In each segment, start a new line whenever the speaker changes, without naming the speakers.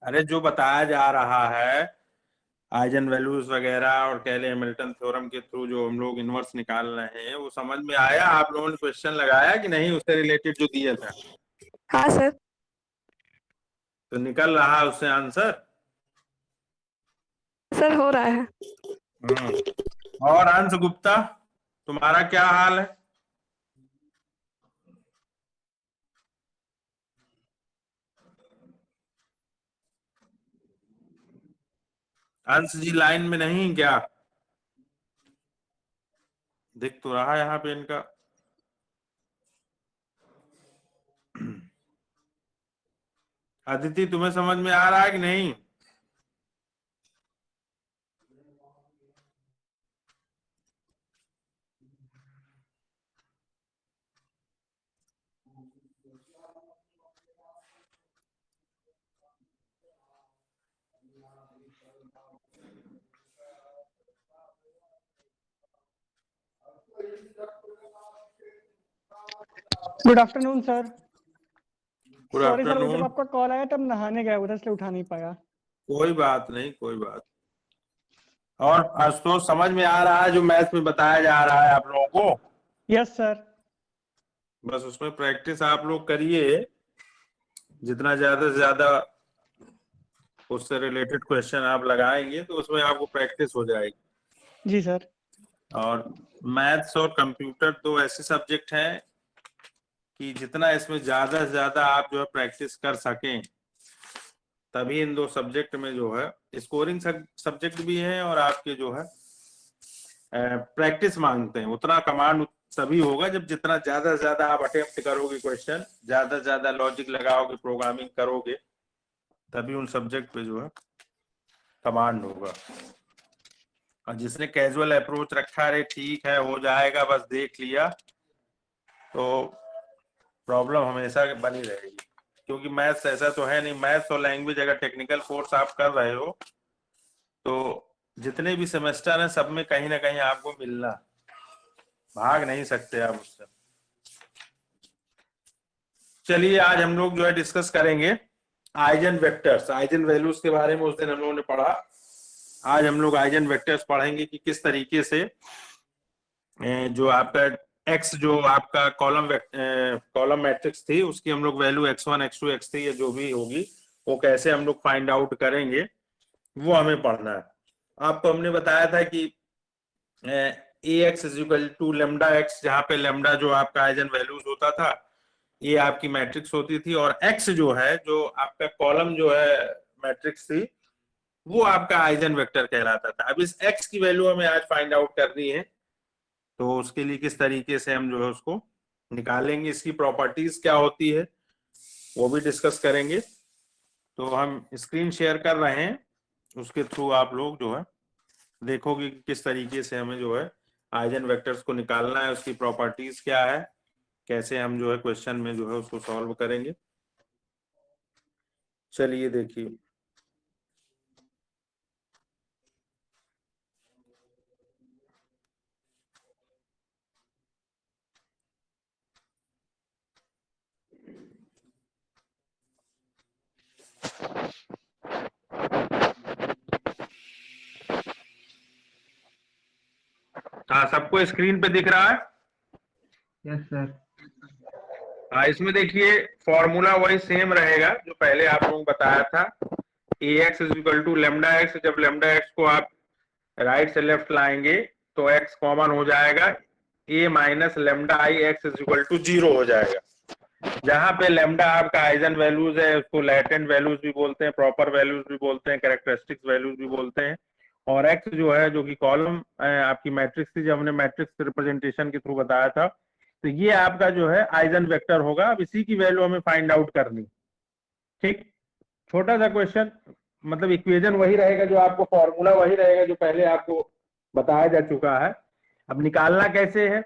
अरे जो बताया जा रहा है आइजन वैल्यूज वगैरह और कैले हैमिल्टन थ्योरम के थ्रू जो हम लोग इनवर्स निकाल रहे हैं वो समझ में आया? आप लोगों ने क्वेश्चन लगाया कि नहीं उससे रिलेटेड जो दिया था?
हाँ सर।
तो निकल रहा है उससे आंसर?
सर हो रहा है।
और अंश गुप्ता, तुम्हारा क्या हाल है? अंश जी लाइन में नहीं क्या? दिख तो रहा है यहाँ पे इनका। अदिति तुम्हें समझ में आ रहा है कि नहीं?
Good afternoon sir.
Good
sorry sir, वो जब
आफ्टरनून।
आपका कॉल आया तब नहाने गया उधर, इसलिए उठा नहीं पाया।
कोई बात नहीं, कोई बात। और आशुतोष समझ में आ रहा है जो मैथ में बताया जा रहा है आप लोगों को?
Yes sir.
बस उसमें प्रैक्टिस आप लोग करिए, जितना ज्यादा से ज्यादा उससे रिलेटेड क्वेश्चन आप लगाएंगे तो उसमें आपको प्रैक्टिस हो जाएगी।
जी सर।
और मैथ्स और कंप्यूटर दो ऐसे सब्जेक्ट हैं कि जितना इसमें ज्यादा से ज्यादा आप जो है प्रैक्टिस कर सकें, तभी इन दो सब्जेक्ट में जो है स्कोरिंग सब्जेक्ट भी है और आपके जो है प्रैक्टिस मांगते हैं। उतना कमांड तभी होगा जब जितना ज्यादा से ज्यादा आप अटेम्प्ट करोगे क्वेश्चन, ज्यादा से ज्यादा लॉजिक लगाओगे, प्रोग्रामिंग करोगे, तभी उन सब्जेक्ट पे जो है कमांड होगा। और जिसने कैजुअल अप्रोच रखा है ठीक है हो जाएगा बस देख लिया, तो प्रॉब्लम हमेशा बनी रहेगी। क्योंकि मैथ्स ऐसा तो है नहीं, मैथ्स और लैंग्वेज अगर टेक्निकल कोर्स आप कर रहे हो तो जितने भी सेमेस्टर हैं सब में कहीं ना कहीं आपको मिलना, भाग नहीं सकते आप उससे। चलिए आज हम लोग जो है डिस्कस करेंगे आइजन वेक्टर्स, आइजन वैल्यूज के बारे में। उस दिन हम लोगों ने पढ़ा, आज हम लोग आइजन वेक्टर्स पढ़ेंगे कि किस तरीके से जो आपका एक्स जो आपका कॉलम मैट्रिक्स थी उसकी हम लोग वैल्यू x1 x2 x3 या जो भी होगी वो कैसे हम लोग फाइंड आउट करेंगे, वो हमें पढ़ना है। आपको हमने बताया था कि ax is equal to lambda x, जहां पे लेमडा जो आपका आइजन वैल्यूज होता था, ये आपकी मैट्रिक्स होती थी, और x जो है जो आपका कॉलम जो है मैट्रिक्स थी वो आपका आइजन वेक्टर कहलाता था। अब इस x की वैल्यू हमें आज फाइंड आउट करनी है, तो उसके लिए किस तरीके से हम जो है उसको निकालेंगे, इसकी प्रॉपर्टीज क्या होती है वो भी डिस्कस करेंगे। तो हम स्क्रीन शेयर कर रहे हैं, उसके थ्रू आप लोग जो है देखोगे कि किस तरीके से हमें जो है आइजन वेक्टर्स को निकालना है, उसकी प्रॉपर्टीज क्या है, कैसे हम जो है क्वेश्चन में जो है उसको सॉल्व करेंगे। चलिए देखिए, हाँ सबको स्क्रीन पे दिख रहा है?
Yes sir.
हाँ इसमें देखिए फॉर्मूला वही सेम रहेगा जो पहले आप लोगों को बताया था, ax is equal to lambda x. जब लेमडा एक्स को आप राइट से लेफ्ट लाएंगे तो x कॉमन हो जाएगा, a minus lambda I x is equal to 0 हो जाएगा। जहां पे लेमडा आपका आइजन वैल्यूज है उसको लैटेंट वैल्यूज भी बोलते हैं, प्रॉपर वैल्यूज भी बोलते हैं, कैरेक्टरिस्टिक्स वैल्यूज भी बोलते हैं। और x जो है जो कि कॉलम आपकी मैट्रिक्स थी, जब हमने मैट्रिक्स रिप्रेजेंटेशन के थ्रू बताया था, तो ये आपका जो है आइजन वेक्टर होगा। अब इसी की वैल्यू हमें फाइंड आउट करनी, ठीक। छोटा सा क्वेश्चन, मतलब इक्वेशन वही रहेगा, जो आपको फॉर्मूला वही रहेगा जो पहले आपको बताया जा चुका है। अब निकालना कैसे है,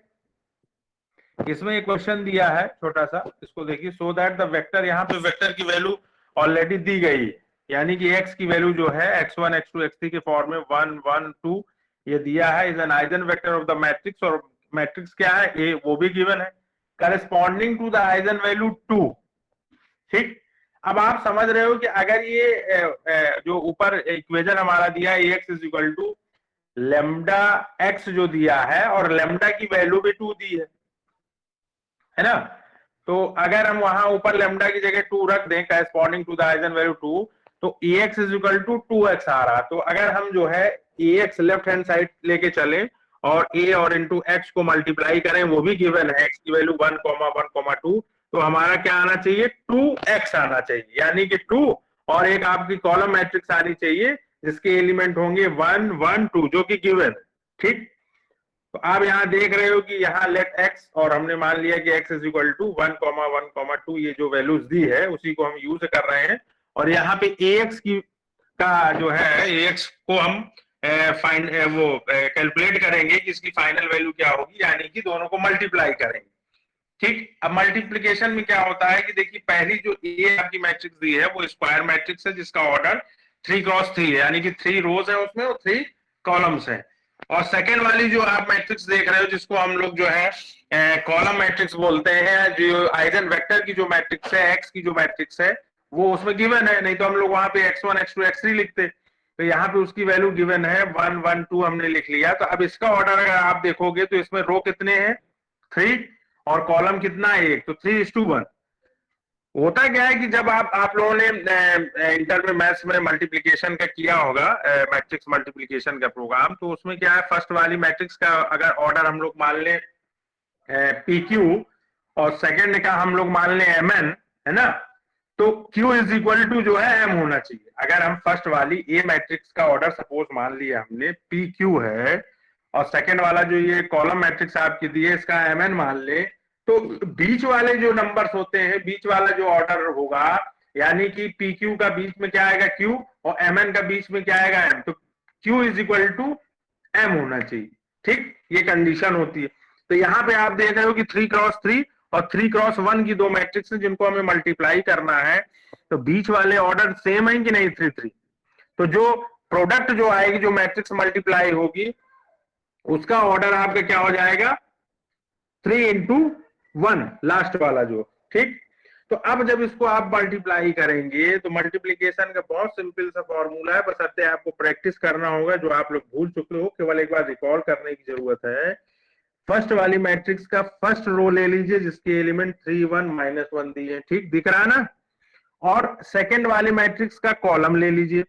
इसमें एक क्वेश्चन दिया है छोटा सा, इसको देखिए। सो दैट द वेक्टर, यहाँ पे वेक्टर की वैल्यू ऑलरेडी दी गई है, यानी कि x की वैल्यू जो है x1 x2 x3 के फॉर्म में 1 1 2 ये दिया है, is an eigen vector of the matrix. और मैट्रिक्स क्या है ए, वो भी गिवन है, corresponding to the eigen value 2, ठीक। अब आप समझ रहे हो कि अगर ये जो ऊपर इक्वेशन हमारा दिया है x is equal to lambda x जो दिया है और लेमडा की वैल्यू भी 2 दी है ना, तो अगर हम वहां ऊपर लेमडा की जगह 2 रख दें corresponding to the eigen value 2, तो ax is equal to 2x आ रहा। तो अगर हम जो है ax लेफ्ट हैंड साइड लेके चले और a और इंटू x को मल्टीप्लाई करें, वो भी गिवन है x की वैल्यू 1,1,2, तो हमारा क्या आना चाहिए 2x आना चाहिए, यानी कि 2 और एक आपकी कॉलम मैट्रिक्स आनी चाहिए जिसके एलिमेंट होंगे 1 1 2 जो कि गिवन है। ठीक, तो आप यहां देख रहे हो कि यहाँ लेट x और हमने मान लिया कि x इज इक्वल टू 1,1,2 ये जो वैल्यूज दी है उसी को हम यूज कर रहे हैं, और यहाँ पे ax की का जो है ax को हम वो कैलकुलेट करेंगे कि इसकी फाइनल वैल्यू क्या होगी, यानी कि दोनों को मल्टीप्लाई करेंगे। ठीक, अब मल्टीप्लीकेशन में क्या होता है कि देखिए पहली जो ए आपकी मैट्रिक्स दी है वो स्क्वायर मैट्रिक्स है जिसका ऑर्डर 3x3 है, यानी कि 3 रोज है उसमें और 3 कॉलम्स है। और सेकेंड वाली जो आप मैट्रिक्स देख रहे हो जिसको हम लोग जो है कॉलम मैट्रिक्स बोलते हैं, जो आइगन वेक्टर की जो मैट्रिक्स है एक्स की जो मैट्रिक्स है वो उसमें गिवन है, नहीं तो हम लोग वहां पे x1 x2 x3 लिखते, तो यहाँ पे उसकी वैल्यू गिवन है 1 1 2 हमने लिख लिया। तो अब इसका ऑर्डर अगर आप देखोगे तो इसमें रो कितने हैं 3 और कॉलम कितना है 1, तो 3:1। होता क्या है कि जब आप लोगों ने इंटर में मैथ्स में मल्टीप्लिकेशन का किया होगा मैट्रिक्स मल्टीप्लिकेशन का प्रोग्राम, तो उसमें क्या है फर्स्ट वाली मैट्रिक्स का अगर ऑर्डर हम लोग मान लें PQ और सेकंड का हम लोग मान लें MN, है ना, तो Q इज इक्वल टू जो है M होना चाहिए। अगर हम फर्स्ट वाली ए मैट्रिक्स का ऑर्डर सपोज मान लिया हमने PQ है और सेकंड वाला जो ये कॉलम मैट्रिक्स आपकी दी है इसका MN मान ले, तो बीच वाले जो नंबर्स होते हैं बीच वाला जो ऑर्डर होगा, यानी कि PQ का बीच में क्या आएगा Q और MN का बीच में क्या आएगा M, तो Q is equal to M होना चाहिए। ठीक, ये कंडीशन होती है। तो यहाँ पे आप देख रहे हो कि 3x3 और 3x1 की दो मैट्रिक्स हैं जिनको हमें मल्टीप्लाई करना है, तो बीच वाले ऑर्डर सेम है कि नहीं 3 3, तो जो प्रोडक्ट जो आएगी जो मैट्रिक्स मल्टीप्लाई होगी उसका ऑर्डर आपका क्या हो जाएगा 3:1 लास्ट वाला जो। ठीक, तो अब जब इसको आप मल्टीप्लाई करेंगे तो मल्टीप्लीकेशन का बहुत सिंपल सा फॉर्मूला है, बस अब आपको प्रैक्टिस करना होगा, जो आप लोग भूल चुके हो केवल एक बार रिकॉल करने की जरूरत है। फर्स्ट वाली मैट्रिक्स का फर्स्ट रो ले लीजिए जिसके एलिमेंट 3 1 -1 दिए, ठीक दिख रहा ना, और सेकंड वाली मैट्रिक्स का कॉलम ले लीजिए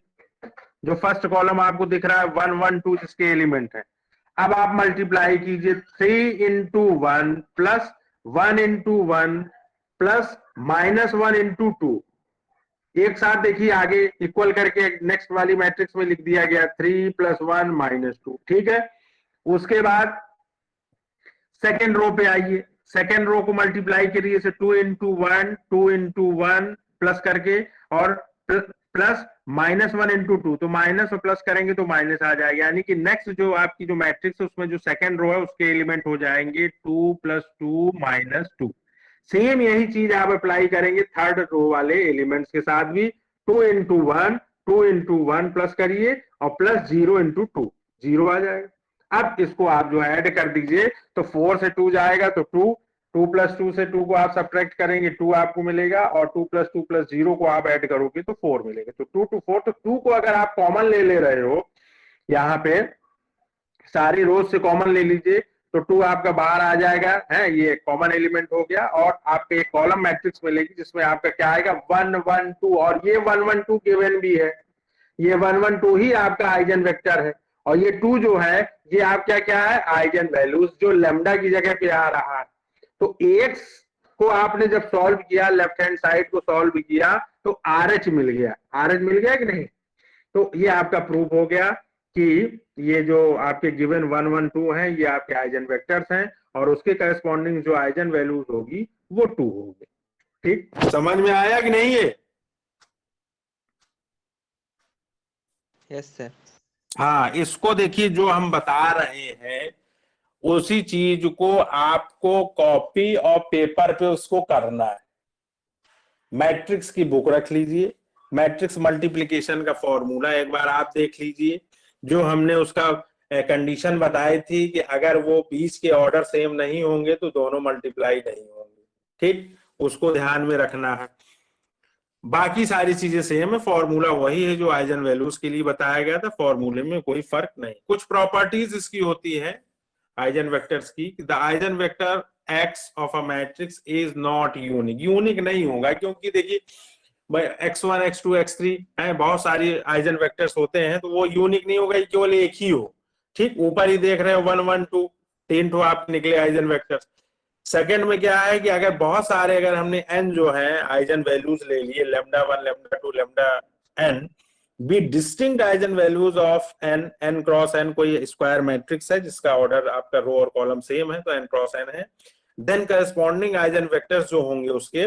जो फर्स्ट कॉलम आपको दिख रहा है 1 1 2 जिसके एलिमेंट है। अब आप मल्टीप्लाई कीजिए 3:1 प्लस 1:1 प्लस -1:2, एक साथ देखिए आगे इक्वल करके नेक्स्ट वाली मैट्रिक्स में लिख दिया गया 3 + 1 -2। ठीक है, उसके बाद सेकेंड रो पे आइए, सेकेंड रो को मल्टीप्लाई करिए से 2:1 प्लस करके और प्लस -1:2, तो माइनस और प्लस करेंगे तो माइनस आ जाएगा, यानी कि नेक्स्ट जो आपकी जो मैट्रिक्स है उसमें जो सेकंड रो है उसके एलिमेंट हो जाएंगे 2 + 2 -2। सेम यही चीज आप अप्लाई करेंगे थर्ड रो वाले एलिमेंट्स के साथ भी, 2:1 प्लस करिए और प्लस 0:2 0 आ जाएगा। अब इसको आप जो ऐड कर दीजिए तो 4 से 2 जाएगा तो 2 + 2 से 2 को आप सब्ट्रैक्ट करेंगे 2 आपको मिलेगा, और 2 + 2 + 0 को आप ऐड करोगे तो 4 मिलेगा। तो 2 to 4, तो 2 को अगर आप कॉमन ले रहे हो यहाँ पे सारी रोज से कॉमन ले लीजिए तो 2 आपका बाहर आ जाएगा, है ये कॉमन एलिमेंट हो गया, और आपके एक कॉलम मैट्रिक्स मिलेगी जिसमें आपका क्या आएगा 1 1 2, और ये 1 1 2 गिवन भी है, ये 1 1 2 ही आपका आइगन वेक्टर है, और ये 2 जो है ये आपका क्या है आइगन वैल्यूज जो लैम्डा की जगह पे आ रहा है। तो एक्स को आपने जब सॉल्व किया लेफ्ट हैंड साइड को सॉल्व किया तो RH मिल गया, RH मिल गया कि नहीं, तो ये आपका प्रूफ हो गया कि ये जो आपके गिवन 1 1 2 हैं ये आपके आइगन वेक्टर्स हैं और उसके करस्पॉन्डिंग जो आइगन वैल्यूज होगी वो 2 होगी। ठीक, समझ में आया कि नहीं ये?
Yes sir.
हाँ, इसको देखिए जो हम बता रहे हैं उसी चीज को आपको कॉपी और पेपर पे उसको करना है। मैट्रिक्स की बुक रख लीजिए, मैट्रिक्स मल्टीप्लिकेशन का फॉर्मूला एक बार आप देख लीजिए, जो हमने उसका कंडीशन बताई थी कि अगर वो बीच के ऑर्डर सेम नहीं होंगे तो दोनों मल्टीप्लाई नहीं होंगे। ठीक, उसको ध्यान में रखना है। बाकी सारी चीजें सेम है, फॉर्मूला वही है जो आइजन वैल्यूज के लिए बताया गया था, फॉर्मूले में कोई फर्क नहीं। कुछ प्रॉपर्टीज इसकी होती है आइजन वेक्टर्स की, the eigen vector x of a matrix is not unique, unique नहीं होगा, क्योंकि देखिए x1 x2 x3 है, बहुत सारी आइजन वेक्टर्स होते हैं, तो वो यूनिक नहीं होगा, केवल एक ही हो। ठीक, ऊपर ही देख रहे हो 1 1 2 3 तो आप निकले आइजन वेक्टर्स। सेकंड में क्या है कि अगर बहुत सारे, अगर हमने n जो है आइजन वैल्यूज ले लिए, lambda 1 lambda 2 lambda n, be distinct eigen values of n, n cross n कोई स्क्वायर मैट्रिक्स है जिसका ऑर्डर आपका रो और कॉलम सेम है, तो n क्रॉस n है, देन करस्पॉन्डिंग आइजन वेक्टर्स जो होंगे उसके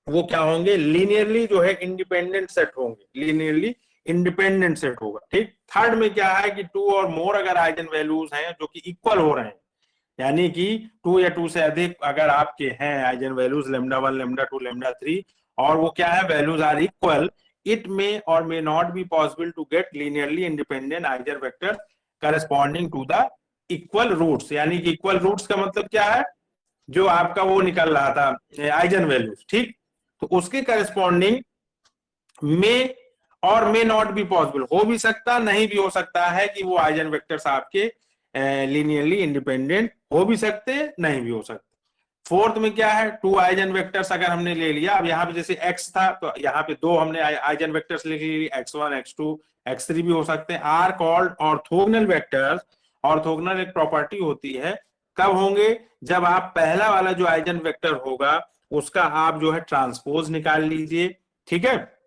वो क्या होंगे, लीनियरली जो है इंडिपेंडेंट सेट होंगे, लीनियरली इंडिपेंडेंट सेट होगा। ठीक, थर्ड में क्या है कि 2 और मोर अगर आइजन वैल्यूज हैं जो कि इक्वल हो रहे हैं, यानी कि 2 या 2 से अधिक अगर आपके हैं eigen values lambda 1 lambda 2 lambda 3, और वो क्या है, values are equal, it may or may not be possible to get linearly independent eigen vector corresponding to the equal roots. यानी कि इक्वल रूट्स का मतलब क्या है, जो आपका वो निकल रहा था आइजन वैल्यूज, ठीक, तो उसके करस्पॉन्डिंग में और मे नॉट बी पॉसिबल, हो भी सकता नहीं भी हो सकता है कि वो आइजन वेक्टर्स आपके लीनियरली इंडिपेंडेंट हो भी सकते नहीं भी हो सकते। फोर्थ में क्या है, 2 आइजन वेक्टर्स अगर हमने ले लिया, अब यहाँ पे जैसे x था तो यहाँ पे 2 हमने आइजन वेक्टर्स लिख लिए, x1 x2 x3 भी हो सकते हैं, are called orthogonal vectors. Orthogonal एक प्रॉपर्टी होती है, कब होंगे, जब आप पहला वाला जो आइजन वेक्टर होगा उसका आप जो है ट्रांसपोज निकाल लीजिए, ठीक है,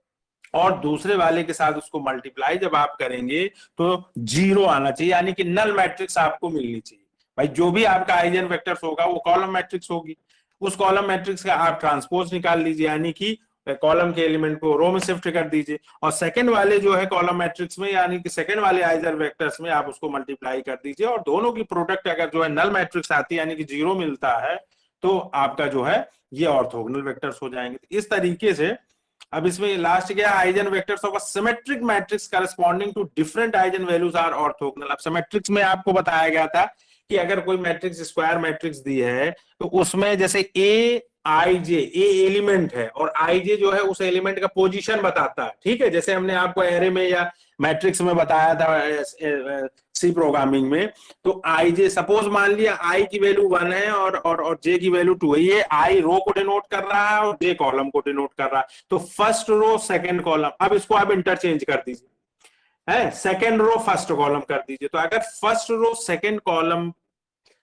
और दूसरे वाले के साथ उसको मल्टीप्लाई जब आप करेंगे तो 0 आना चाहिए, यानी कि नल मैट्रिक्स आपको मिलनी चाहिए। भाई जो भी आपका आइजन वेक्टर्स होगा वो कॉलम मैट्रिक्स होगी, उस कॉलम मैट्रिक्स का आप ट्रांसपोज निकाल लीजिए, यानी कि कॉलम के एलिमेंट को रो में शिफ्ट कर दीजिए, और सेकंड वाले जो है कॉलम मैट्रिक्स में, यानी कि सेकंड वाले आइजन वेक्टर्स में आप उसको मल्टीप्लाई कर दीजिए, और दोनों की प्रोडक्ट अगर जो है नल मैट्रिक्स आती है यानी कि 0 मिलता है, तो आपका जो है ये ऑर्थोगोनल वेक्टर्स हो जाएंगे। इस तरीके से अब इसमें लास्ट क्या, eigen vectors of a symmetric matrix corresponding to different eigen values are orthogonal. अब सिमेट्रिक्स में आपको बताया गया था कि अगर कोई मैट्रिक्स स्क्वायर मैट्रिक्स दी है तो उसमें जैसे ए आई जे, ए एलिमेंट है और आई जे जो है उस एलिमेंट का पोजीशन बताता है, ठीक है, जैसे हमने आपको एरे में या मैट्रिक्स में बताया था सी प्रोग्रामिंग में, तो आई जे सपोज मान लिया आई की वैल्यू 1 है और जे की वैल्यू 2 है, ये आई रो को डिनोट कर रहा है और जे कॉलम को डिनोट कर रहा है, तो फर्स्ट रो सेकंड कॉलम, अब इसको आप इंटरचेंज कर दीजिए, है सेकंड रो फर्स्ट कॉलम कर दीजिए, तो अगर फर्स्ट रो सेकंड कॉलम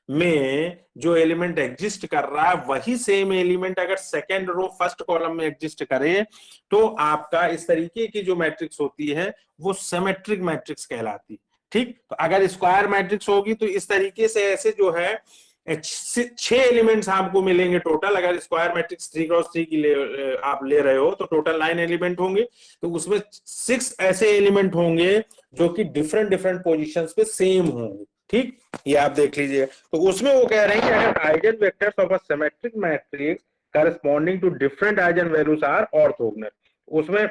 में जो एलिमेंट एग्जिस्ट कर रहा है वही सेम एलिमेंट अगर सेकेंड रो फर्स्ट कॉलम में एग्जिस्ट करे, तो आपका इस तरीके की जो मैट्रिक्स होती है वो सिमेट्रिक मैट्रिक्स कहलाती है। ठीक, तो अगर स्क्वायर मैट्रिक्स होगी तो इस तरीके से ऐसे जो है 6 एलिमेंट्स आपको मिलेंगे टोटल, अगर स्क्वायर मैट्रिक्स 3x3 की आप ले रहे हो तो टोटल 9 एलिमेंट होंगे, तो उसमें 6 ऐसे एलिमेंट होंगे जो कि डिफरेंट डिफरेंट पोजीशंस पे सेम होंगे। ठीक, ये आप देख लीजिए, तो उसमें वो कह रहे हैं कि अगर eigen vectors of a symmetric matrix corresponding to different eigen values are orthogonal, उसमें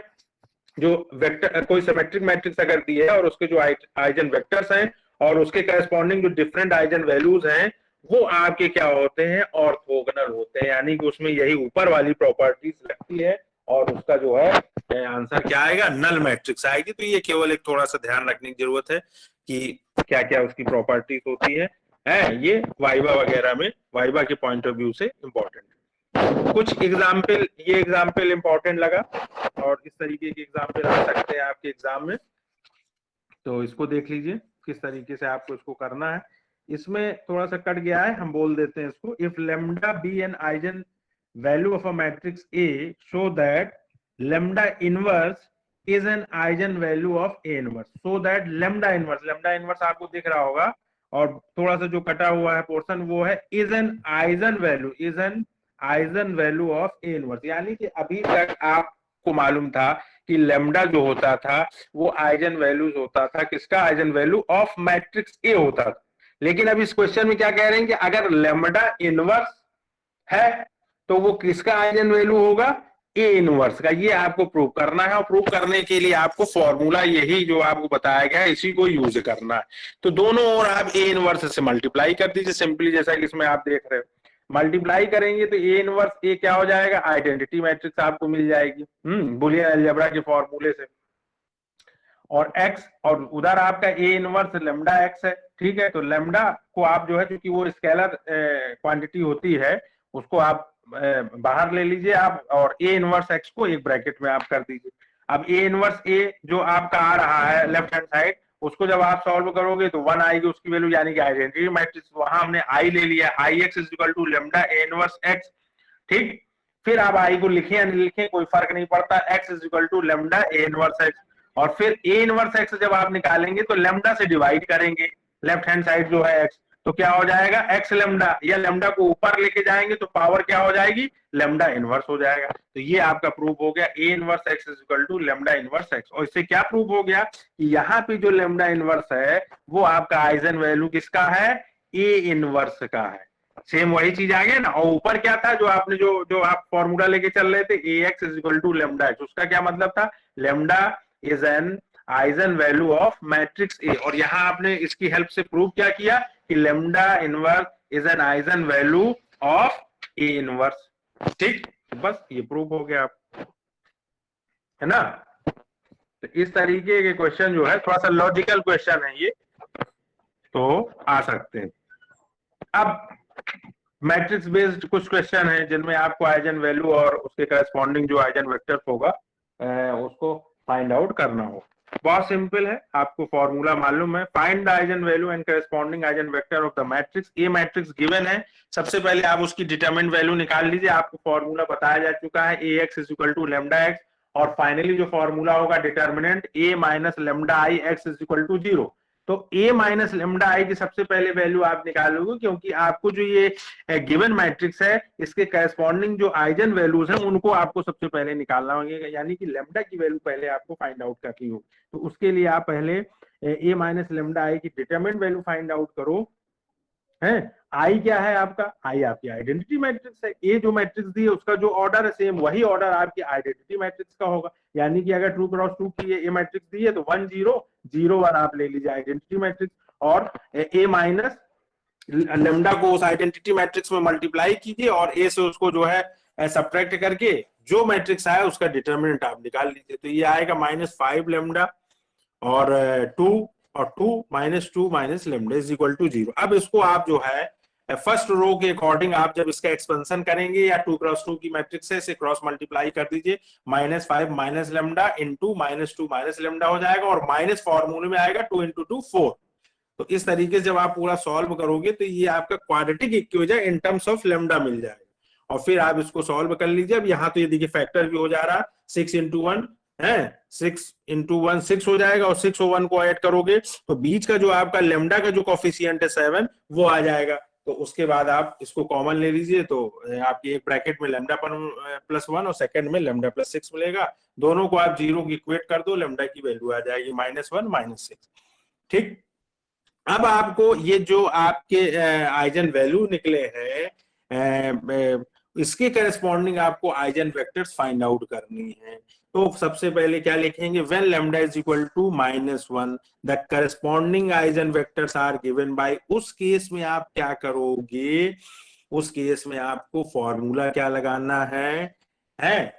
जो वेक्टर कोई सिमेट्रिक मैट्रिक्स अगर दी है और उसके जो आइजन वेक्टर्स हैं और उसके करस्पॉन्डिंग जो डिफरेंट आइजन वैल्यूज हैं वो आपके क्या होते हैं, ऑर्थोगोनल होते हैं, यानी कि उसमें यही ऊपर वाली प्रॉपर्टीज लगती है और उसका जो है आंसर क्या आएगा, नल मैट्रिक्स आएगी। तो ये केवल एक थोड़ा सा ध्यान रखने की जरूरत है कि क्या क्या उसकी प्रॉपर्टीज होती है, ये वाइवा वगैरह में, वाइवा के पॉइंट ऑफ व्यू से इंपॉर्टेंट है। कुछ एग्जाम्पल, ये एग्जाम्पल इंपॉर्टेंट लगा और इस तरीके के एग्जाम्पल आ सकते हैं आपके एग्जाम में, तो इसको देख लीजिए किस तरीके से आपको इसको करना है। इसमें थोड़ा सा कट गया है, हम बोल देते हैं इसको, if lambda be an eigen value of a matrix A show that lambda inverse is an eigen value of A inverse, so that lambda inverse आपको दिख रहा होगा और थोड़ा सा जो कटा हुआ है पोर्शन वो है is an eigen value of A inverse, यानी कि अभी तक आपको मालूम था कि लैम्डा जो होता था वो आइजन वैल्यूज होता था, किसका, आइजन वैल्यू ऑफ मैट्रिक्स ए होता था, लेकिन अब इस क्वेश्चन में क्या कह रहे हैं कि अगर लैम्डा इनवर्स है तो वो किसका आइजन वैल्यू होगा, ए इनवर्स का। ये आपको प्रूव करना है और प्रूव करने के लिए आपको फॉर्मूला यही जो आपको बताया गया है इसी को यूज करना है। तो दोनों ओर आप ए इनवर्स से मल्टीप्लाई कर दीजिए सिंपली, जैसा कि इसमें आप देख रहे हो। मल्टीप्लाई करेंगे तो ए इनवर्स ए क्या हो जाएगा, आइडेंटिटी मैट्रिक्स आपको मिल जाएगी बुलियन अलजेब्रा के फॉर्मूले से। और एक्स और उधर आपका ए इनवर्स लेमडा एक्स है, ठीक है। तो लेमडा को आप जो है, क्योंकि वो स्केलर क्वांटिटी होती है, उसको आप बाहर ले लीजिए आप, और ए इनवर्स एक्स को एक ब्रैकेट में आप कर दीजिए। अब ए इनवर्स ए जो आपका आ रहा है लेफ्ट हैंड साइड, उसको जब आप सॉल्व करोगे तो 1 आएगी उसकी वैल्यू, यानी कि आइडेंटिटी मैट्रिक्स, वहां हमने आई ले लिया, I x is equal to lambda A inverse x, ठीक। फिर आप आई को लिखे या नहीं लिखे कोई फर्क नहीं पड़ता, x is equal to lambda A inverse x, और फिर ए इनवर्स एक्स जब आप निकालेंगे तो लेमडा से डिवाइड करेंगे लेफ्ट हैंड साइड जो है एक्स, तो क्या हो जाएगा एक्स लेमडा, या लेमडा को ऊपर लेके जाएंगे तो पावर क्या हो जाएगी, लेमडा इनवर्स हो जाएगा। तो ये आपका प्रूफ हो गया A inverse x is equal to lambda inverse x. और इससे क्या प्रूफ हो गया कि यहाँ पे जो लेमडा इनवर्स है वो आपका आइजन वैल्यू किसका है, ए इनवर्स का है। सेम वही चीज आ गया ना। और ऊपर क्या था, जो आपने जो आप फॉर्मूला लेके चल रहे थे, A x is equal to lambda x, उसका क्या मतलब था, lambda is an eigen value of matrix A. और यहाँ आपने इसकी हेल्प से प्रूव क्या किया कि lambda inverse is an eigen value of A inverse, ठीक। बस ये प्रूव हो गया, है ना। तो इस तरीके के क्वेश्चन जो है थोड़ा सा लॉजिकल क्वेश्चन है ये, तो आ सकते हैं। अब मैट्रिक्स बेस्ड कुछ क्वेश्चन है जिनमें आपको आइजन वैल्यू और उसके करस्पॉन्डिंग जो आइजन वेक्टर्स होगा उसको फाइंड आउट करना हो। बहुत सिंपल है, आपको फॉर्मूला मालूम है, find the eigen value and corresponding eigen vector of the matrix. A matrix given है, सबसे पहले आप उसकी डिटरमिनेंट वैल्यू निकाल लीजिए। आपको फॉर्मूला बताया जा चुका है, A x is equal to lambda x, और फाइनली जो फॉर्मूला होगा determinant A minus lambda I x is equal to 0। तो a माइनस लेमडा आई की सबसे पहले वैल्यू आप निकालोगे, क्योंकि आपको जो ये गिवन मैट्रिक्स है इसके करस्पॉन्डिंग जो आइजन वैल्यूज हैं उनको आपको सबसे पहले निकालना होगा, यानी कि लेमडा की वैल्यू पहले आपको फाइंड आउट करनी होगी। तो उसके लिए आप पहले a माइनस लेमडा आई की डिटरमिनेंट वैल्यू फाइंड आउट करो, है। आई क्या है आपका, आई आपकी आइडेंटिटी मैट्रिक्स है। ए जो मैट्रिक्स दी है उसका जो ऑर्डर है सेम वही ऑर्डर आपकी आइडेंटिटी मैट्रिक्स का होगा, यानी कि अगर 2 क्रॉस 2 की ए मैट्रिक्स दी है तो 1 0 0 1 आप ले लीजिए आइडेंटिटी मैट्रिक्स, और ए माइनस लेमडा को उस आइडेंटिटी मैट्रिक्स में मल्टीप्लाई कीजिए, और ए से उसको जो है सब्ट्रैक्ट करके जो मैट्रिक्स आया उसका डिटरमिनेंट आप निकाल लीजिए। तो ये आएगा -5 लेमडा और 2 और 2 -2 minus lambda is equal to 0। अब इसको आप जो है फर्स्ट रो के अकॉर्डिंग आप जब इसका एक्सपेंशन करेंगे, या 2 क्रॉस 2 की मैट्रिक्स है, इसे क्रॉस मल्टीप्लाई कर दीजिए, -5 minus lambda into -2 minus lambda हो जाएगा, और माइनस फॉर्मूले में आएगा 2 × 2 4। तो इस तरीके से जब आप पूरा सॉल्व करोगे तो ये आपका quadratic equation in terms of lambda मिल जाएगा, और फिर आप इसको सॉल्व कर लीजिए। अब यहाँ तो ये देखिए फैक्टर भी हो जा रहा है, 6 × 1 है, 6 × 1 6 हो जाएगा, और 6 और 1 को ऐड करोगे तो बीच का जो आपका लेमडा का जो कोफिशिएंट है 7 वो आ जाएगा। तो उसके बाद आप इसको कॉमन ले लीजिए, तो आपकी एक ब्रैकेट में लेमडा +1 और सेकंड में लेमडा +6 मिलेगा। दोनों को आप 0 की इक्वेट कर दो, लेमडा की वैल्यू आ जाएगी -1 -6, ठीक। अब आपको ये जो आपके आइजन वैल्यू निकले हैं इसके करस्पॉन्डिंग आपको आइजन वेक्टर्स फाइंड आउट करनी है। तो सबसे पहले क्या लिखेंगे, when lambda is equal to -1 the corresponding eigen vectors are given by. उस केस में आप क्या करोगे, उस केस में आपको फॉर्मूला क्या लगाना है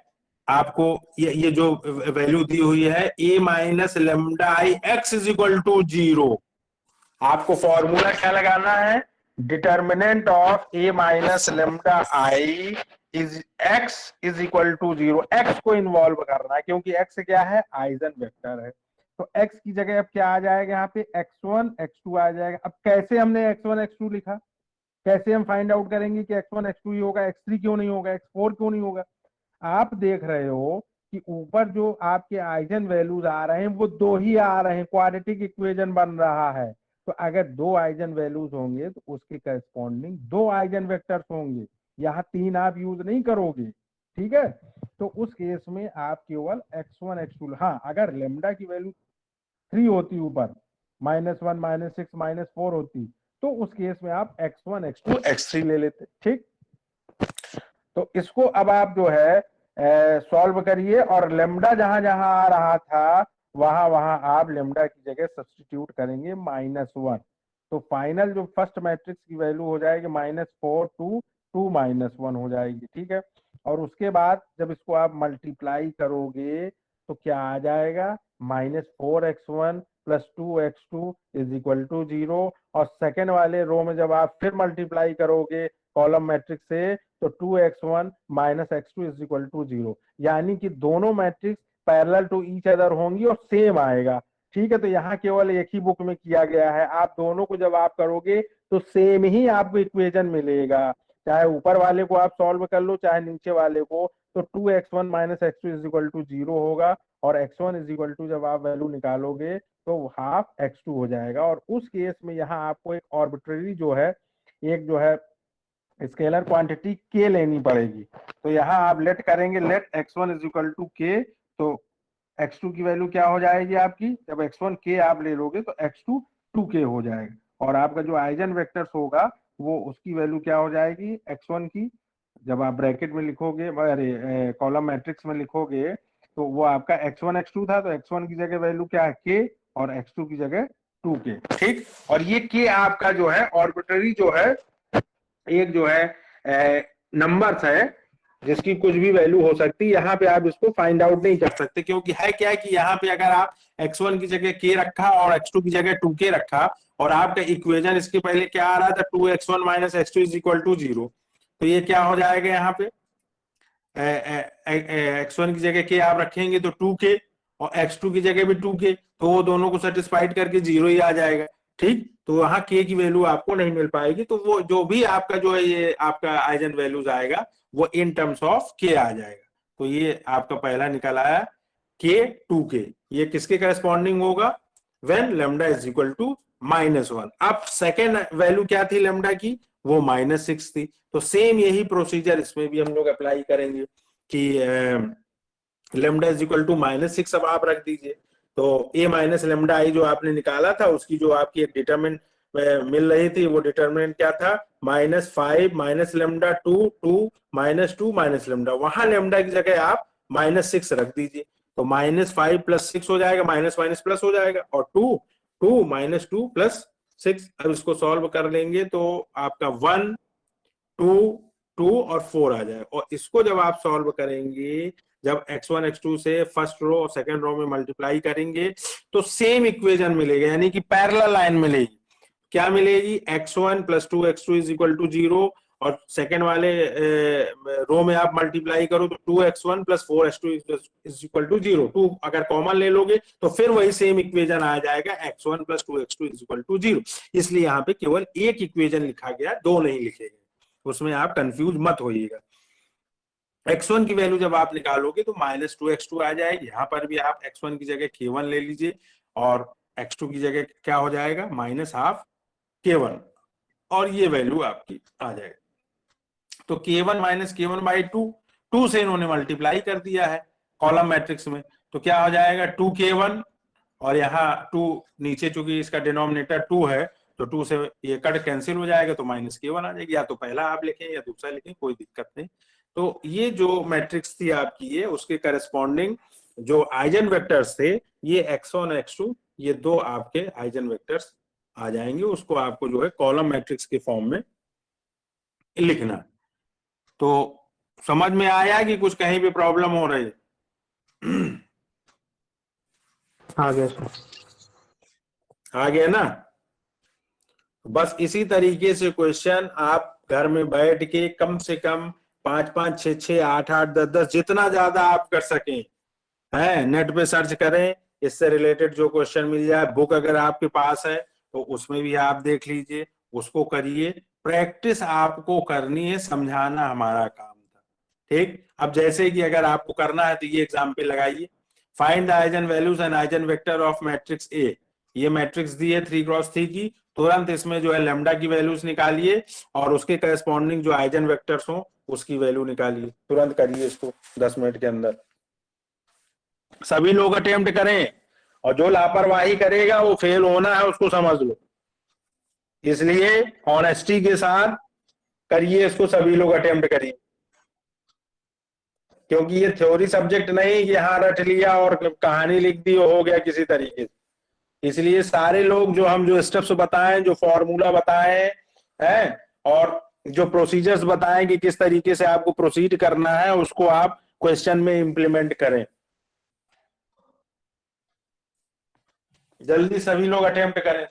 आपको ये जो वैल्यू दी हुई है a minus lambda I x is equal to 0, आपको फॉर्मूला क्या लगाना है, determinant of a minus lambda I is x is equal to 0। x को इन्वॉल्व करना है, क्योंकि x क्या है, आइजन वेक्टर है। तो x की जगह अब क्या आ जाएगा, यहाँ पे x1 x2 आ जाएगा। अब कैसे हमने x1 x2 लिखा, कैसे हम फाइंड आउट करेंगे कि x1 x2 ही होगा, x3 क्यों नहीं होगा, x4 क्यों नहीं होगा। आप देख रहे हो कि ऊपर जो आपके आइजन वैल्यूज आ रहे हैं वो 2 ही आ रहे हैं, क्वाड्रेटिक इक्वेशन बन रहा है। तो अगर 2 आइजन वैल्यूज होंगे तो उसके करस्पॉन्डिंग 2 आइजन वेक्टर्स होंगे, यहाँ 3 आप यूज नहीं करोगे, ठीक है। तो उस केस में आप केवल x1 x2, हाँ अगर लेमडा की वैल्यू 3 होती ऊपर, -1 -6 -4 होती, तो उस केस में आप x1 x2 x3 ले लेते, ठीक। तो इसको अब आप जो है सॉल्व करिए, और लेमडा जहां जहां आ रहा था वहां वहां आप लेमडा की जगह सब्स्टिट्यूट करेंगे -1। तो फाइनल जो फर्स्ट मैट्रिक्स की वैल्यू हो जाएगी -4 2 2 माइनस 1 हो जाएगी, ठीक है। और उसके बाद जब इसको आप मल्टीप्लाई करोगे तो क्या आ जाएगा, -4x1 plus 2x2 is equal to 0। और सेकेंड वाले रो में जब आप फिर मल्टीप्लाई करोगे कॉलम मैट्रिक्स से तो 2x1 minus x2 is equal to 0, यानी कि दोनों matrix parallel to each other होंगी और सेम आएगा, ठीक है। तो यहाँ केवल एक ही बुक में किया गया है, आप दोनों को जब आप करोगे तो सेम ही आपको इक्वेशन मिलेगा, चाहे ऊपर वाले को आप सॉल्व कर लो चाहे नीचे वाले को। तो 2x1 minus x2 is equal to 0 होगा और x1 इज इक्वल टू जब आप वैल्यू निकालोगे तो हाफ x2 हो जाएगा। और उस केस में यहाँ आपको एक आर्बिट्रेरी जो है, एक जो है स्केलर क्वांटिटी k लेनी पड़ेगी। तो यहाँ आप लेट करेंगे, let x1 is equal to k, तो x2 की वैल्यू क्या हो जाएगी आपकी, जब x1 k आप ले लोगे तो x2 2k हो जाएगा। और आपका जो आइजन वेक्टर्स होगा वो उसकी वैल्यू क्या हो जाएगी, x1 की जब आप ब्रैकेट में लिखोगे, अरे कॉलम मैट्रिक्स में लिखोगे तो वो आपका x1 x2 था, तो x1 की जगह वैल्यू क्या है k और x2 की जगह 2k, ठीक। और ये k आपका जो है आर्बिट्रेरी जो है, एक जो है नंबर्स है जिसकी कुछ भी वैल्यू हो सकती है। यहाँ पे आप इसको फाइंड आउट नहीं कर सकते, क्योंकि है क्या है कि यहाँ पे अगर आप x1 की जगह k रखा और x2 की जगह 2k रखा और आपका इक्वेशन इसके पहले क्या आ रहा था, 2x1 minus x2 is equal to 0, तो ये क्या हो जाएगा, यहाँ पे x1 की जगह k आप रखेंगे तो 2k और x2 की जगह भी 2k, तो वो दोनों को सेटिस्फाइड करके 0 ही आ जाएगा, ठीक। तो वहां k की वैल्यू आपको नहीं मिल पाएगी, तो वो जो भी आपका जो है ये आपका आइजन वैल्यूज आएगा वो इन टर्म्स ऑफ k आ जाएगा। तो ये आपका पहला निकल आया k 2k, ये किसके करस्पॉन्डिंग होगा, when lambda is equal to -1। अब सेकेंड वैल्यू क्या थी लैम्डा की, वो -6 थी। तो सेम यही प्रोसीजर इसमें भी हम लोग अप्लाई करेंगे कि लैम्डा इज इक्वल टू -6 अब आप रख दीजिए। तो a माइनस लैम्डा आई जो आपने निकाला था उसकी जो आपकी एक डिटरमिनेंट मिल रही थी, वो डिटरमिनेंट क्या था, -5 माइनस लैम्डा 2 2 -2 माइनस लैम्डा, वहां लैम्डा की जगह आप -6 रख दीजिए। तो -5 प्लस 6 हो जाएगा, माइनस माइनस प्लस हो जाएगा, और 2 माइनस 2 प्लस 6। अब इसको सॉल्व कर लेंगे तो आपका 1 2 2 और 4 आ जाएगा। और इसको जब आप सॉल्व करेंगे, जब x1 x2 से फर्स्ट रो और सेकंड रो में मल्टीप्लाई करेंगे तो सेम इक्वेशन मिलेगा, यानी कि पैरेलल लाइन मिलेगी। क्या मिलेगी, x1 plus 2x2 is equal to 0, और सेकंड वाले रो में आप मल्टीप्लाई करो तो 2x1 plus 4x2 is equal to 0, 2 अगर कॉमन ले लोगे तो फिर वही सेम इक्वेशन आ जाएगा, x1 plus 2x2 is equal to 0। इसलिए यहाँ पे केवल एक इक्वेशन लिखा गया, दो नहीं लिखे गए, उसमें आप कंफ्यूज मत होइएगा। x1 की वैल्यू जब आप निकालोगे तो -2x2 आ जाएगी, यहाँ पर भी आप x1 की जगह k1 ले लीजिए और x2 की जगह क्या हो जाएगा, -12 k1, और ये वैल्यू आपकी आ जाएगी। तो k1 माइनस k1 बाई 2 से इन्होंने मल्टीप्लाई कर दिया है कॉलम मैट्रिक्स में, तो क्या हो जाएगा 2k1, और यहाँ 2 नीचे चूंकि इसका डिनोमिनेटर 2 है तो 2 से ये कट कैंसिल हो जाएगा, तो -k1 आ जाएगी। या तो पहला आप लिखें या दूसरा लिखें, कोई दिक्कत नहीं। तो ये जो मैट्रिक्स थी आपकी, ये उसके करस्पॉन्डिंग जो आइजन वेक्टर्स थे, ये x1 x2 ये दो आपके आइजन वेक्टर्स आ जाएंगे। उसको आपको जो है कॉलम मैट्रिक्स के फॉर्म में लिखना। तो समझ में आया कि कुछ कहीं पे प्रॉब्लम हो रही है?
आ गया सर।
आ गया ना? बस इसी तरीके से क्वेश्चन आप घर में बैठ के कम से कम 5 5 6 6 8 8 10 10 जितना ज्यादा आप कर सकें, है नेट पे सर्च करें, इससे रिलेटेड जो क्वेश्चन मिल जाए, बुक अगर आपके पास है तो उसमें भी आप देख लीजिए, उसको करिए। प्रैक्टिस आपको करनी है, समझाना हमारा काम था, ठीक। अब जैसे कि अगर आपको करना है तो ये एग्जाम्पल लगाइए, find the eigen values and eigen vector of matrix ए। ये मैट्रिक्स दी है 3x3 की, तुरंत इसमें जो है लैम्डा की वैल्यूज निकालिए और उसके करस्पॉन्डिंग जो आइजन वेक्टर्स हो उसकी वैल्यू निकालिए, तुरंत करिए इसको 10 मिनट के अंदर। सभी लोग अटेम्प्ट करें, और जो लापरवाही करेगा वो फेल होना है, उसको समझ लो। इसलिए ऑनेस्टी के साथ करिए इसको, सभी लोग अटेम्प्ट करिए, क्योंकि ये थ्योरी सब्जेक्ट नहीं कि हाँ रट लिया और कहानी लिख दी हो गया किसी तरीके से। इसलिए सारे लोग जो हम जो स्टेप्स बताएं, जो फॉर्मूला बताएं हैं, और जो प्रोसीजर्स बताएं कि किस तरीके से आपको प्रोसीड करना है, उसको आप क्वेश्चन में इंप्लीमेंट करें। जल्दी सभी लोग अटेम्प्ट करें।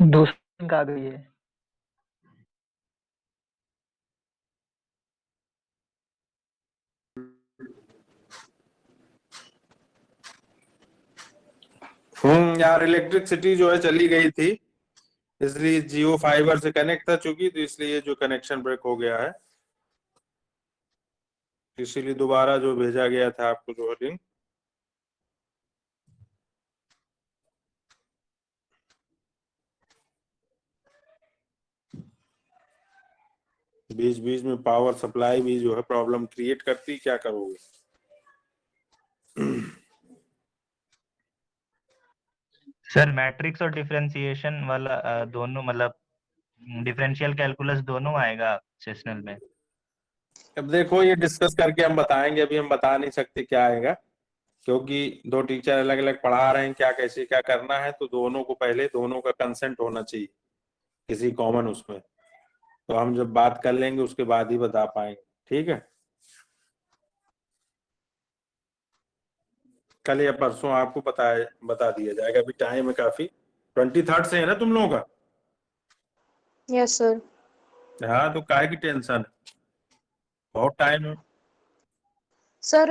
दूसरी लिंक आ गई है।
यार इलेक्ट्रिसिटी जो है चली गई थी, इसलिए जियो फाइबर से कनेक्ट था चूंकि, तो इसलिए जो कनेक्शन ब्रेक हो गया है, इसीलिए दोबारा जो भेजा गया था आपको जो लिंक, बीच बीच में पावर सप्लाई भी जो है प्रॉब्लम क्रिएट करती, क्या करोगे।
सर मैट्रिक्स और डिफरेंशिएशन वाला दोनों मतलब डिफरेंशियल कैलकुलस दोनों आएगा सेशनल में।
अब देखो ये डिस्कस करके हम बताएंगे, अभी हम बता नहीं सकते क्या आएगा, क्योंकि दो टीचर अलग अलग पढ़ा रहे हैं, क्या कैसे क्या करना है, तो दोनों को पहले दोनों का कंसेंट होना चाहिए किसी कॉमन उसमें, तो हम जब बात कर लेंगे उसके बाद ही बता पाएंगे। ठीक है, कल या परसों आपको बता दिया जाएगा, अभी टाइम है काफी। 23rd से है ना तुम लोगों का?
Yes sir.
हाँ, तो काहे की टेंशन, बहुत टाइम है।
सर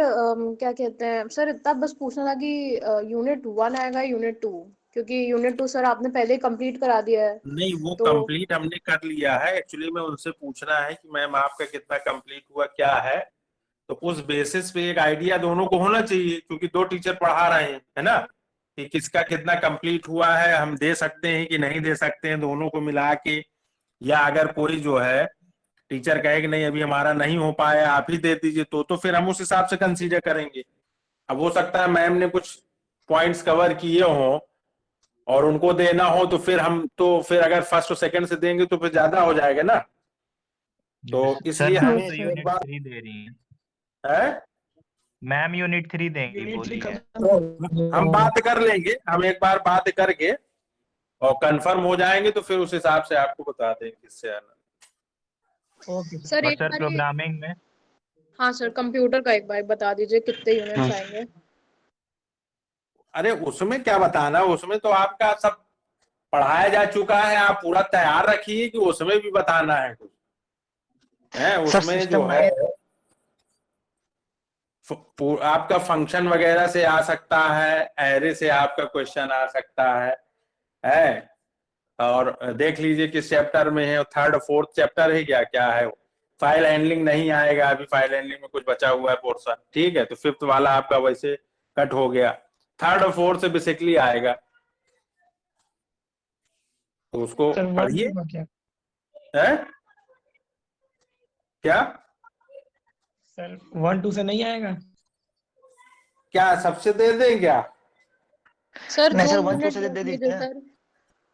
क्या कहते हैं सर, इतना बस पूछना था कि यूनिट 1 आएगा यूनिट 2? क्योंकि यूनिट 2 सर आपने पहले ही कंप्लीट करा दिया है।
नहीं, वो
तो
कंप्लीट हमने कर लिया है। एक्चुअली में उनसे पूछना है कि मैम आपका कितना कंप्लीट हुआ, क्या है, तो उस बेसिस पे एक आइडिया दोनों को होना चाहिए, क्योंकि दो टीचर पढ़ा रहे हैं, है ना, कि किसका कितना कंप्लीट हुआ है, हम दे सकते हैं कि नहीं दे सकते हैं दोनों को मिला के, या अगर कोई जो है टीचर कहे कि नहीं अभी हमारा नहीं हो पाया आप ही दे दीजिए, तो फिर हम उस हिसाब से कंसीडर करेंगे। अब हो सकता है मैम ने कुछ पॉइंट्स कवर किए हों और उनको देना हो, तो फिर अगर फर्स्ट और सेकंड से देंगे तो फिर ज्यादा हो जाएगा ना, तो इसलिए
सर
हमें
तो
एक
यूनिट
बार
3 दे रही हैं,
है,
मैम यूनिट 3 देंगी
यूनिट 3
बोली है।
खत्म।
हम बात कर लेंगे, हम एक बार बात करके और कंफर्म हो जाएंगे तो फिर उस हिसाब से आपको बता देंगे किससे आना।
Okay sir.
सर
और
एक
सर
बार ये,
प्रोग्रामिंग में
हाँ सर कंप्यूटर का एक बार बता दीजिए कितने यूनिट्स आएंगे।
अरे उसमें क्या बताना, उसमें तो आपका सब पढ़ाया जा चुका है, आप पूरा तैयार रखिए कि उसमें भी बताना है कुछ, है
सर
उसमें जो
सिस्टम
है आपका फंक्शन वगैरह से आ सकता है, एरे से आपका क्वेश्चन आ सकता है। और देख लीजिए किस चैप्टर में है, थर्ड फोर्थ चैप्टर है क्या क्या है। फाइल हैंडलिंग नहीं आएगा, अभी फाइल हैंडलिंग में कुछ बचा हुआ है पोर्शन, ठीक है, तो फिफ्थ वाला आपका वैसे कट हो गया, थर्ड और फोर्थ से बेसिकली आएगा, तो उसको
सर 1
पढ़िए।
2 का क्या?
है क्या
सर 1 2 से नहीं आएगा?
क्या सबसे दे दें क्या?
सर
नहीं
2
सर 1 2
यूनिट
से
रख
दे
लीजिए
दीजिए।
सर।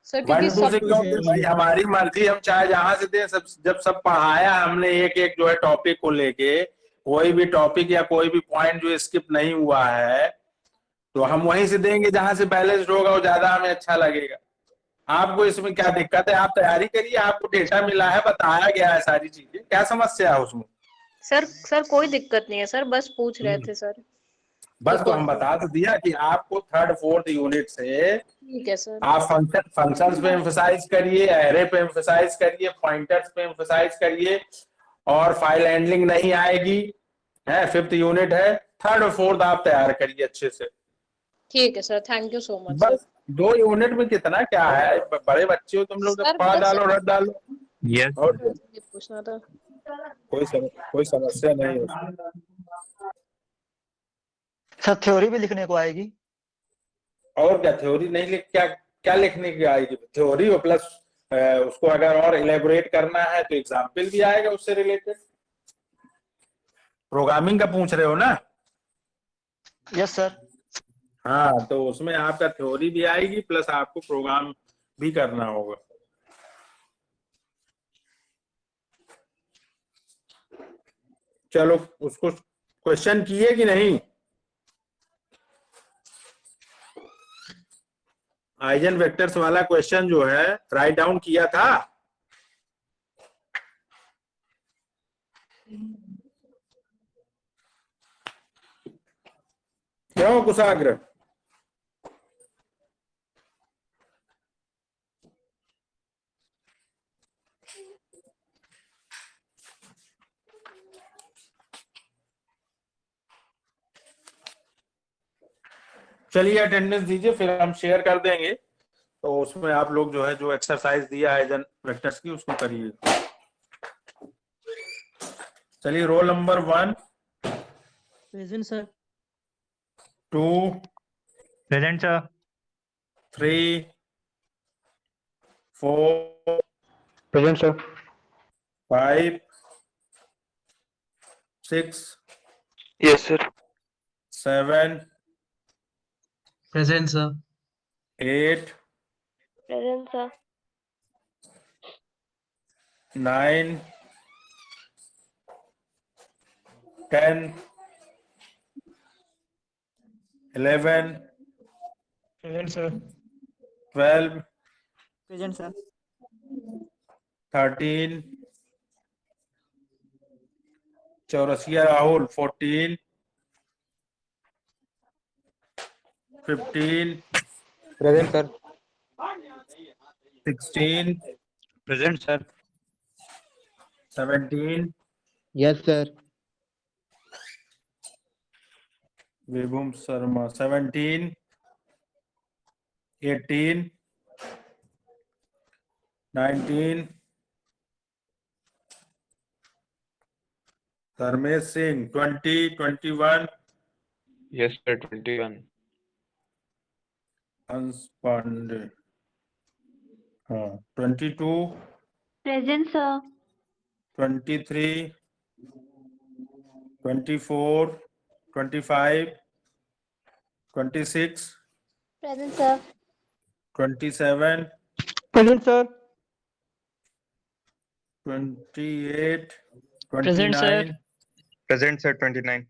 सर
वन
क्योंकि
टू
सब
से क्यों?
से
भाई हमारी मर्जी, हम चाहे जहां से दें, सब जब सब पढ़ाया हमने एक एक जो है टॉपिक को लेके, कोई भी टॉपिक या कोई भी पॉइंट जो स्किप नहीं हुआ है तो हम वहीं से देंगे जहां से बैलेंस्ड होगा, वो ज्यादा हमें अच्छा लगेगा। आपको इसमें क्या दिक्कत है? आप तैयारी करिए, आपको डेटा मिला है, बताया गया है सारी चीजें, क्या समस्या है उसमें?
सर कोई दिक्कत नहीं है सर, बस पूछ रहे थे सर कि
बस तो हम
कौन
बता तो दिया कि आपको थर्ड फोर्थ यूनिट से
ठीक है सर।
आप फंक्शंस पे एम्फसाइज करिए, एरे पे एम्फसाइज करिए, पॉइंटर्स पे एम्फसाइज करिए, और फाइल हैंडलिंग नहीं आएगी, है फिफ्थ यूनिट है, थर्ड और फोर्थ आप तैयार करिए अच्छे से।
ठीक है sir, thank you so much sir.
बस 2 यूनिट में कितना क्या है, बड़े बच्चे हो तुम लोग, तो
सर
पढ़
बस
डालो रट डालो,
यस
और
ये पूछना था।
कोई समस्या नहीं है उसमें।
सर थ्योरी भी लिखने को आएगी?
और क्या थ्योरी नहीं लिख, क्या क्या लिखने की आएगी? थ्योरी और प्लस उसको अगर और इलेबोरेट करना है तो एग्जाम्पल भी आएगा उससे रिलेटेड। प्रोग्रामिंग का पूछ रहे हो ना?
Yes sir.
हाँ, तो उसमें आपका थ्योरी भी आएगी प्लस आपको प्रोग्राम भी करना होगा। चलो, उसको क्वेश्चन किए कि नहीं? आइजन वेक्टर्स वाला क्वेश्चन जो है राइट डाउन किया था? क्यों कुशाग्र? चलिए अटेंडेंस दीजिए, फिर हम शेयर कर देंगे, तो उसमें आप लोग जो है जो एक्सरसाइज दिया है आइजन वेक्टर्स की उसको करिए। चलिए, roll number 1
present sir.
2
present sir.
3 4
present sir.
5 6
yes sir.
7
present sir.
8
present sir.
9 10 11
present sir.
12
present sir.
13 Chaurasia Rahul 14 15
present sir.
16
present sir.
17
yes sir.
Vibhum Sharma 17 18, 19, Dharmesh Singh 20, 21,
Yes, sir. 21.
हंस पांडे, हाँ 22,
Present, sir.
23, 24, 25, 26,
Present, sir.
27,
Present, sir.
28,
Present, sir.
29,
Present, sir. 29.